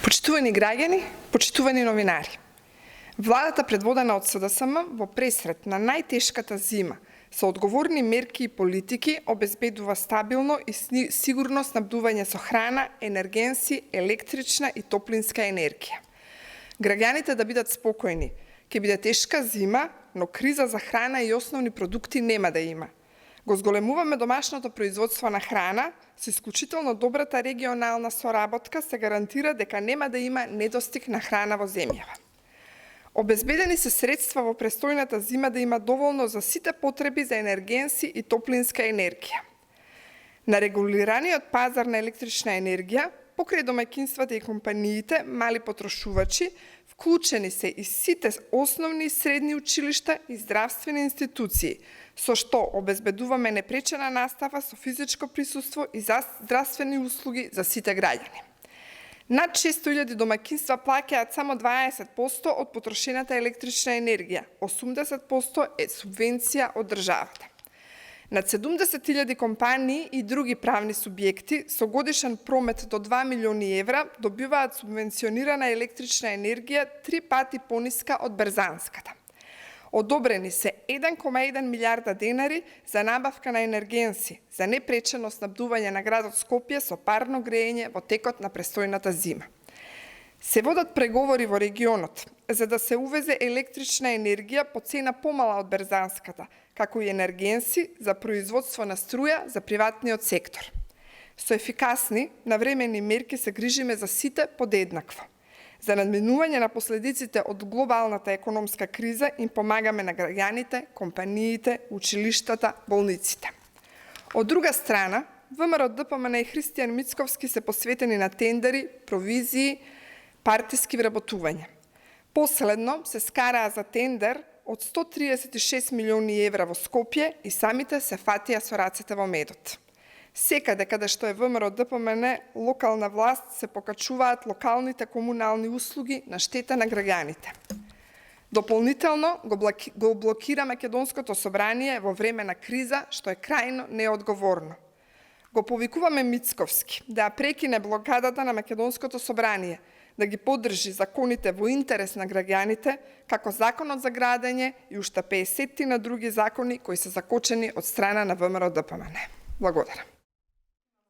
Почитувани граѓани, почитувани новинари. Владата предводена од СДСМ во пресред на најтешката зима со одговорни мерки и политики обезбедува стабилно и сигурно снабдување со храна, енергенси, електрична и топлинска енергија. Граѓаните да бидат спокојни, ќе биде тешка зима, но криза за храна и основни продукти нема да има. Го зголемуваме домашното производство на храна, со исклучително добрата регионална соработка се гарантира дека нема да има недостиг на храна во земјава. Обезбедени се средства во престојната зима да има доволно за сите потреби за енергенси и топлинска енергија. На регулираниот пазар на електрична енергија, покрај домаќинствата и компаниите, мали потрошувачи, вклучени се и сите основни и средни училишта и здравствени институции, со што обезбедуваме непречена настава со физичко присуство и здравствени услуги за сите граѓани. Над 600.000 домаќинства плаќаат само 20% од потрошената електрична енергија, 80% е субвенција од државата. Над 70.000 компании и други правни субјекти со годишен промет до 2 милиони евра добиваат субвенционирана електрична енергија 3 пати пониска од берзанската. Одобрени се 1,1 милиарда денари за набавка на енергенси за непречено снабдување на градот Скопје со парно грејење во текот на престојната зима. Се водат преговори во регионот за да се увезе електрична енергија по цена помала од берзанската, како и енергенси за производство на струја за приватниот сектор. Со ефикасни, навремени мерки се грижиме за сите подеднакво. За надминување на последиците од глобалната економска криза им помагаме на граѓаните, компаниите, училиштата, болниците. Од друга страна, ВМРО, ДПМН и Христијан Мицковски се посветени на тендери, провизии, партиски вработувања. Последно се скараа за тендер од 136 милиони евра во Скопје и самите се фатија со рацете во медот. Секаде каде што е ВМРО, ДПМН, локална власт се покачуваат локалните комунални услуги на штета на граѓаните. Дополнително го блокира Македонското собрание во време на криза, што е крајно неодговорно. Го повикуваме Мицковски да прекине блокадата на Македонското собрание, да ги поддржи законите во интерес на граѓаните, како законот за градење и уште 50 на други закони кои се закочени од страна на ВМРО, ДПМН. Благодарам.